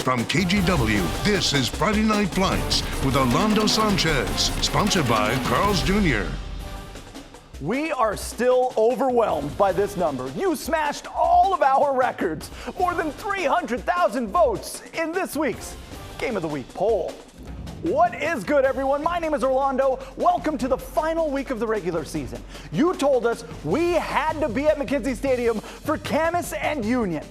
From KGW, this is Friday Night Flights with Orlando Sanchez, sponsored by Carl's Jr. We are still overwhelmed by this number. You smashed all of our records. More than 300,000 votes in this week's Game of the Week poll. What is good, everyone? My name is Orlando. Welcome to the final week of the regular season. You told us we had to be at McKenzie Stadium for Camas and Union.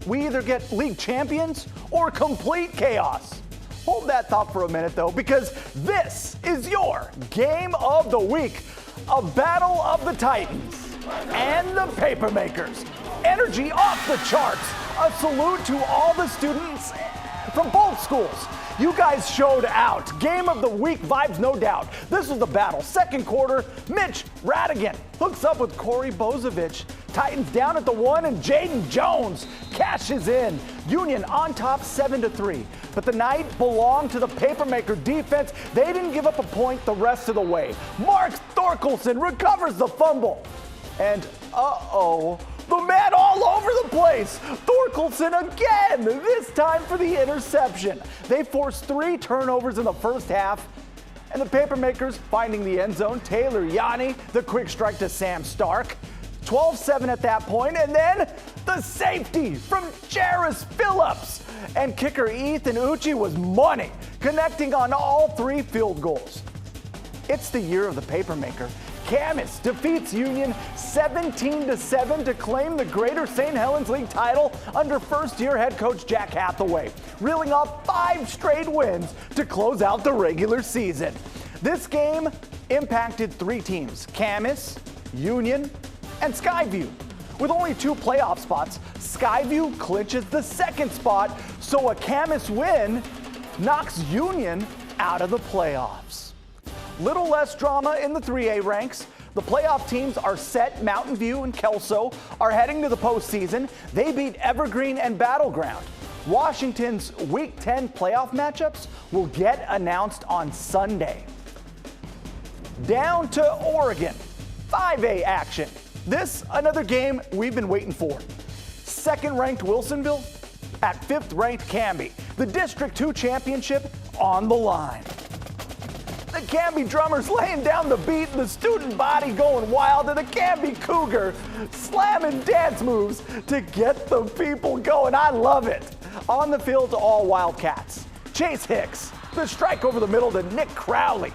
We either get league champions or complete chaos. Hold that thought for a minute, though, because this is your Game of the Week. A battle of the Titans and the Papermakers. Energy off the charts. A salute to all the students from both schools. You guys showed out. Game of the Week vibes, no doubt. This was the battle. Second quarter, Mitch Radigan hooks up with Corey Bozovich. Titans down at the 1, and Jaden Jones cashes in. Union on top 7-3. But the night belonged to the Papermaker defense. They didn't give up a point the rest of the way. Mark Thorkelson recovers the fumble. And the man all over the place. Thorkelson again, this time for the interception. They forced 3 turnovers in the first half. And the Papermakers finding the end zone. Taylor Yanni, the quick strike to Sam Stark. 12-7 at that point, and then the safety from Jairus Phillips. And kicker Ethan Uchi was money, connecting on all 3 field goals. It's the year of the Papermaker. Camas defeats Union 17-7 to claim the Greater St. Helens League title under first-year head coach Jack Hathaway, reeling off 5 straight wins to close out the regular season. This game impacted 3 teams, Camas, Union, and Skyview. With only 2 playoff spots, Skyview clinches the 2nd spot, so a Camas win knocks Union out of the playoffs. Little less drama in the 3A ranks. The playoff teams are set. Mountain View and Kelso are heading to the postseason. They beat Evergreen and Battleground. Washington's Week 10 playoff matchups will get announced on Sunday. Down to Oregon, 5A action. This, another game we've been waiting for. 2nd-ranked Wilsonville at 5th-ranked Canby. The District 2 championship on the line. The Canby Drummers laying down the beat, and the student body going wild, and the Canby Cougar slamming dance moves to get the people going. I love it. On the field to all Wildcats. Chase Hicks, the strike over the middle to Nick Crowley.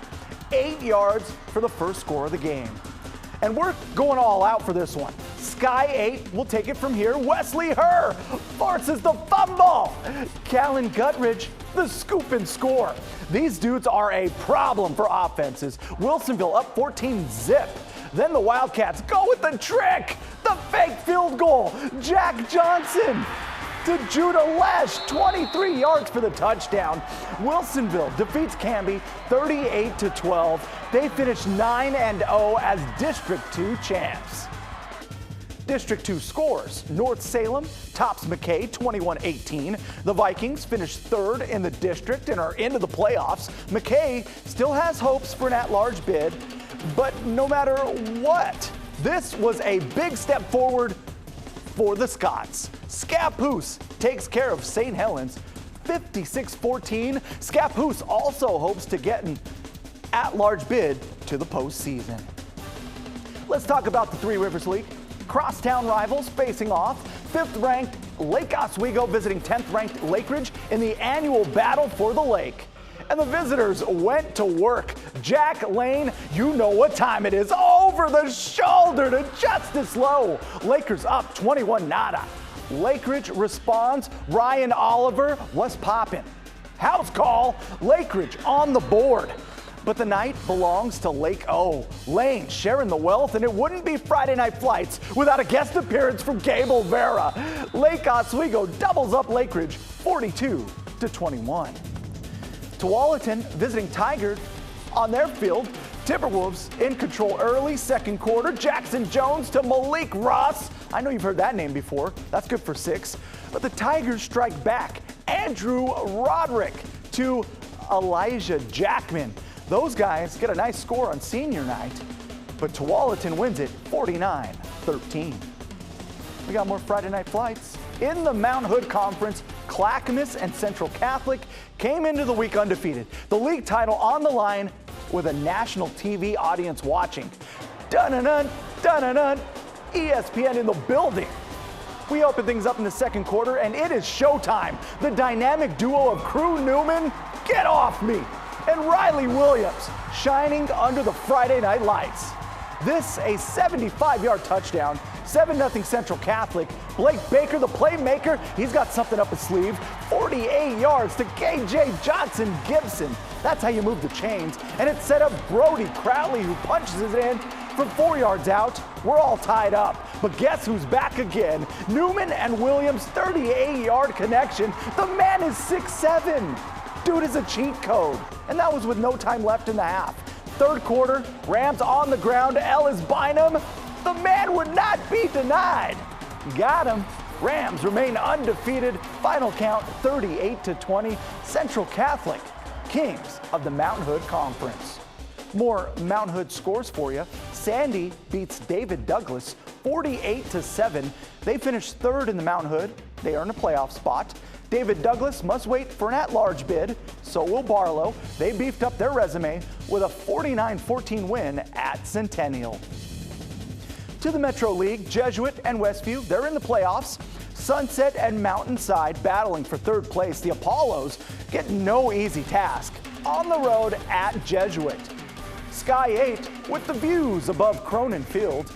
8 yards for the first score of the game. And we're going all out for this one. Sky 8 will take it from here. Wesley Herr forces the fumble. Callan Guttridge, the scoop and score. These dudes are a problem for offenses. Wilsonville up 14-zip. Then the Wildcats go with the trick. The fake field goal. Jack Johnson to Judah Lesh, 23 yards for the touchdown. Wilsonville defeats Canby 38-12. They finish 9-0 as District 2 champs. District 2 scores. North Salem tops McKay 21-18. The Vikings finish 3rd in the district and are into the playoffs. McKay still has hopes for an at-large bid, but no matter what, this was a big step forward for the Scots. Scappoose takes care of St. Helens 56-14. Scappoose also hopes to get an at-large bid to the postseason. Let's talk about the Three Rivers League. Crosstown rivals facing off. 5th-ranked Lake Oswego visiting 10th-ranked Lake Ridge in the annual battle for the lake. And the visitors went to work. Jack Lane, you know what time it is. Over the shoulder to Justice Lowe. Lakers up 21-0. Lake Ridge responds. Ryan Oliver, what's poppin'? House call. Lake Ridge on the board. But the night belongs to Lake O. Lane sharing the wealth, and it wouldn't be Friday Night Flights without a guest appearance from Gable Vera. Lake Oswego doubles up Lake Ridge 42-21. Tualatin visiting Tigard on their field. Timberwolves in control early, 2nd quarter. Jackson Jones to Malik Ross. I know you've heard that name before. That's good for 6. But the Tigers strike back. Andrew Roderick to Elijah Jackman. Those guys get a nice score on senior night, but Tualatin wins it 49-13. We got more Friday Night Flights. In the Mount Hood Conference, Clackamas and Central Catholic came into the week undefeated. The league title on the line with a national TV audience watching. Dun-dun-dun, dun-dun-dun, ESPN in the building. We open things up in the second quarter, and it is showtime. The dynamic duo of Crew Newman, get off me, and Riley Williams shining under the Friday night lights. This a 75-yard touchdown, 7-0 Central Catholic. Blake Baker, the playmaker, he's got something up his sleeve. 48 yards to KJ Johnson Gibson. That's how you move the chains. And it set up Brody Crowley, who punches it in from 4 yards out. We're all tied up. But guess who's back again? Newman and Williams, 38-yard connection. The man is 6'7". Dude is a cheat code. And that was with no time left in the half. Third quarter, Rams on the ground. Ellis Bynum, the man would not be denied. Got him. Rams remain undefeated. Final count 38-20. Central Catholic, kings of the Mountain Hood Conference. More Mountain Hood scores for you. Sandy beats David Douglas 48-7. They finished third in the Mountain Hood. They earn a playoff spot. David Douglas must wait for an at-large bid. So will Barlow. They beefed up their resume with a 49-14 win at Centennial. To the Metro League, Jesuit and Westview, they're in the playoffs. Sunset and Mountainside battling for third place. The Apollos get no easy task on the road at Jesuit. Sky 8 with the views above Cronin Field.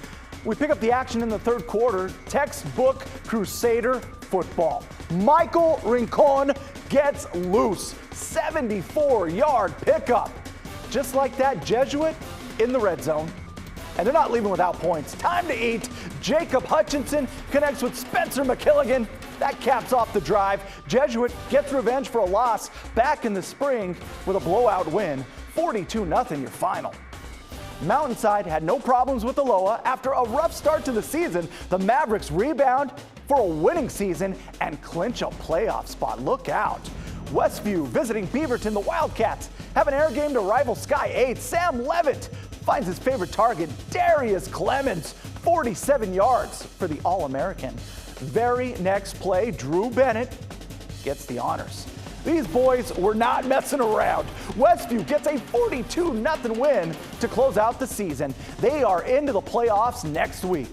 We pick up the action in the third quarter. Textbook Crusader football. Michael Rincon gets loose. 74-yard pickup. Just like that, Jesuit in the red zone. And they're not leaving without points. Time to eat. Jacob Hutchinson connects with Spencer McKilligan. That caps off the drive. Jesuit gets revenge for a loss back in the spring with a blowout win. 42-0 your final. Mountainside had no problems with Aloha. After a rough start to the season, the Mavericks rebound for a winning season and clinch a playoff spot. Look out. Westview visiting Beaverton. The Wildcats have an air game to rival Sky 8. Sam Levitt finds his favorite target, Darius Clemens, 47 yards for the All-American. Very next play, Drew Bennett gets the honors. These boys were not messing around. Westview gets a 42-0 win to close out the season. They are into the playoffs next week.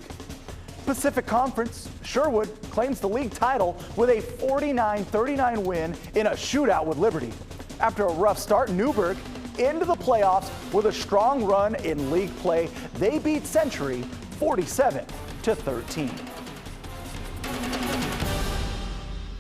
Pacific Conference, Sherwood claims the league title with a 49-39 win in a shootout with Liberty. After a rough start, Newburgh into the playoffs with a strong run in league play. They beat Century 47-13.